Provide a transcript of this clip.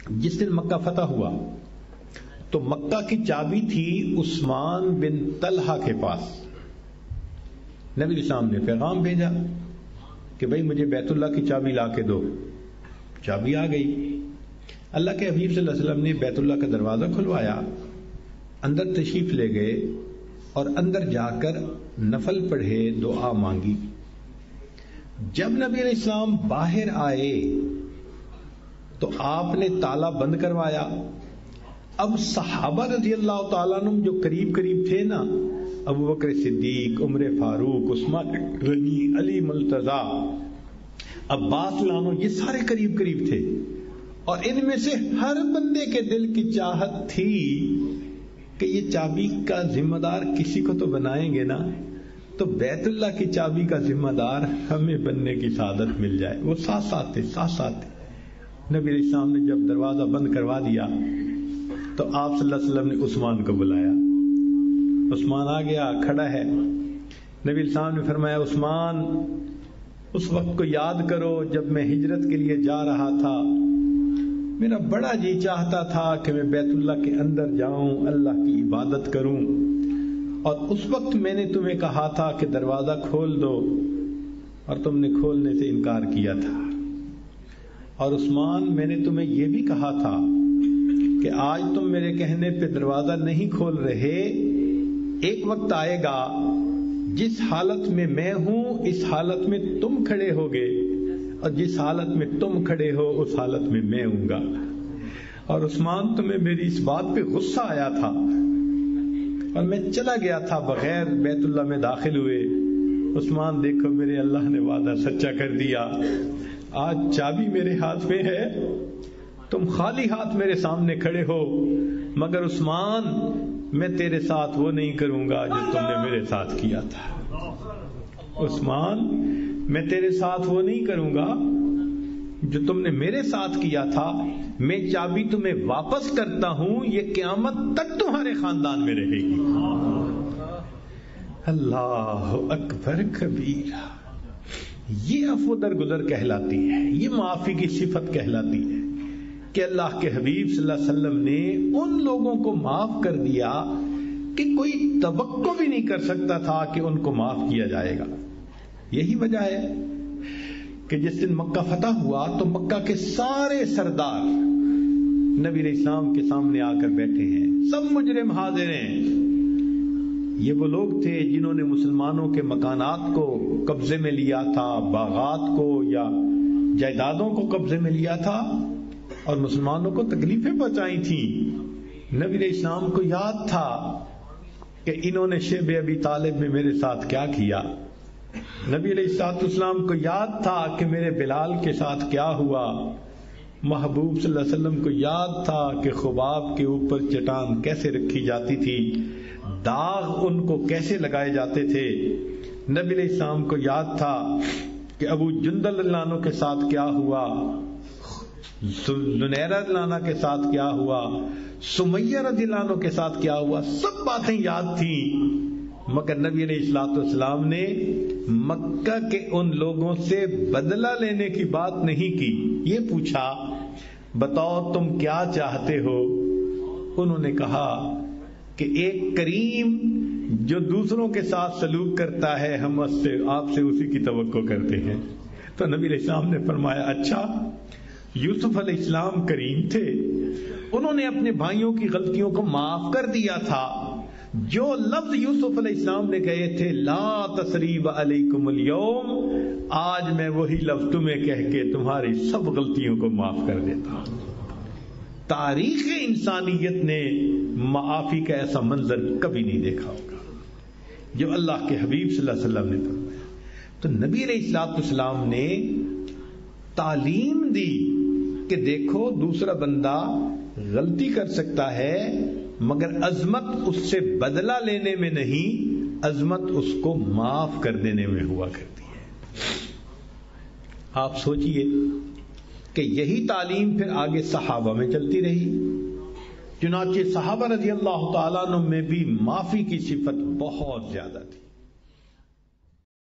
جس دن مکہ فتح ہوا تو مکہ کی چابی تھی عثمان بن طلحہ کے پاس. نبی اسلام نے پیغام بھیجا کہ بھئی مجھے بیت اللہ کی چابی لا کے دو. چابی آ گئی. اللہ کے حبیب صلی اللہ علیہ وسلم نے بیت اللہ کا دروازہ کھلوایا, اندر تشریف لے گئے اور اندر جا کر نفل پڑھے, دعا مانگی. جب نبی علیہ السلام باہر آئے تو آپ نے تالا بند کروایا. اب صحابہ رضی اللہ تعالیٰ عنہ جو قریب قریب تھے نا, ابو بکر صدیق, عمر فاروق, عثمان غنی, علی مرتضیٰ, عباس لانو, یہ سارے قریب قریب تھے, اور ان میں سے ہر بندے کے دل کی چاہت تھی کہ یہ چابی کا ذمہ دار کسی کو تو بنائیں گے نا, تو بیت اللہ کی چابی کا ذمہ دار ہمیں بننے کی سعادت مل جائے. وہ ساتھ ساتھ تھے. نبی علیہ السلام نے جب دروازہ بند کروا دیا تو آپ صلی اللہ علیہ وسلم نے عثمان کو بلایا. عثمان آ گیا, کھڑا ہے. نبی علیہ السلام نے فرمایا, عثمان اس وقت کو یاد کرو جب میں ہجرت کے لیے جا رہا تھا, میرا بڑا جی چاہتا تھا کہ میں بیت اللہ کے اندر جاؤں, اللہ کی عبادت کروں, اور اس وقت میں نے تمہیں کہا تھا کہ دروازہ کھول دو, اور تم نے کھولنے سے انکار کیا تھا. اور عثمان, میں نے تمہیں یہ بھی کہا تھا کہ آج تم میرے کہنے پہ دروازہ نہیں کھول رہے, ایک وقت آئے گا جس حالت میں میں ہوں اس حالت میں تم کھڑے ہوگے, اور جس حالت میں تم کھڑے ہو اس حالت میں میں ہوں گا. اور عثمان, تمہیں میری اس بات پہ غصہ آیا تھا اور میں چلا گیا تھا بغیر بیت اللہ میں داخل ہوئے. عثمان دیکھو, میرے اللہ نے وعدہ سچا کر دیا, آج چابی میرے ہاتھ میں ہے, تم خالی ہاتھ میرے سامنے کھڑے ہو, مگر عثمان میں تیرے ساتھ وہ نہیں کروں گا جو تم نے میرے ساتھ کیا تھا. عثمان, میں تیرے ساتھ وہ نہیں کروں گا جو تم نے میرے ساتھ کیا تھا. میں چابی تمہیں واپس کرتا ہوں, یہ قیامت تک تمہارے خاندان میں رہے گی. اللہ اکبر کبیرہ. یہ عفو درگزر کہلاتی ہے, یہ معافی کی صفت کہلاتی ہے کہ اللہ کے حبیب صلی اللہ علیہ وسلم نے ان لوگوں کو معاف کر دیا کہ کوئی توقع بھی نہیں کر سکتا تھا کہ ان کو معاف کیا جائے گا. یہی وجہ ہے کہ جس دن مکہ فتح ہوا تو مکہ کے سارے سردار نبی علیہ السلام کے سامنے آ کر بیٹھے ہیں, سب مجرم حاضر ہیں. یہ وہ لوگ تھے جنہوں نے مسلمانوں کے مکانات کو قبضے میں لیا تھا, باغات کو یا جائیدادوں کو قبضے میں لیا تھا, اور مسلمانوں کو تکلیفیں پہنچائی تھیں. نبی علیہ السلام کو یاد تھا کہ انہوں نے شیب ابی طالب میں میرے ساتھ کیا کیا. نبی علیہ السلام کو یاد تھا کہ میرے بلال کے ساتھ کیا ہوا. محبوب صلی اللہ علیہ وسلم کو یاد تھا کہ خباب کے اوپر چٹان کیسے رکھی جاتی تھی, داغ ان کو کیسے لگائے جاتے تھے. نبی علیہ السلام کو یاد تھا کہ ابو جندل رضی اللہ عنہ کے ساتھ کیا ہوا, زنیرہ رضی اللہ عنہ کے ساتھ کیا ہوا, سمیہ رضی اللہ عنہ کے ساتھ کیا ہوا. سب باتیں یاد تھیں, مگر نبی علیہ الصلوۃ والسلام نے مکہ کے ان لوگوں سے بدلہ لینے کی بات نہیں کی. یہ پوچھا, بتاؤ تم کیا چاہتے ہو. انہوں نے کہا کہ ایک کریم جو دوسروں کے ساتھ سلوک کرتا ہے, ہم آپ سے اسی کی توقع کرتے ہیں. تو نبی علیہ السلام نے فرمایا, اچھا یوسف علیہ السلام کریم تھے, انہوں نے اپنے بھائیوں کی غلطیوں کو معاف کر دیا تھا. جو لفظ یوسف علیہ السلام نے کہے تھے, لا تثریب علیکم اليوم, آج میں وہی لفظ تمہیں کہہ کے تمہاری سب غلطیوں کو معاف کر دیتا ہوں. تاریخ انسانیت نے معافی کا ایسا منظر کبھی نہیں دیکھا ہوگا جو اللہ کے حبیب صلی اللہ علیہ وسلم نے فرمایا. تو نبی علیہ السلام نے تعلیم دی کہ دیکھو دوسرا بندہ غلطی کر سکتا ہے, مگر عظمت اس سے بدلہ لینے میں نہیں, عظمت اس کو معاف کر دینے میں ہوا کرتی ہے. آپ سوچئے کہ یہی تعلیم پھر آگے صحابہ میں چلتی رہی. چنانچہ صحابہ رضی اللہ تعالیٰ عنہ میں بھی معافی کی صفت بہت زیادہ تھی.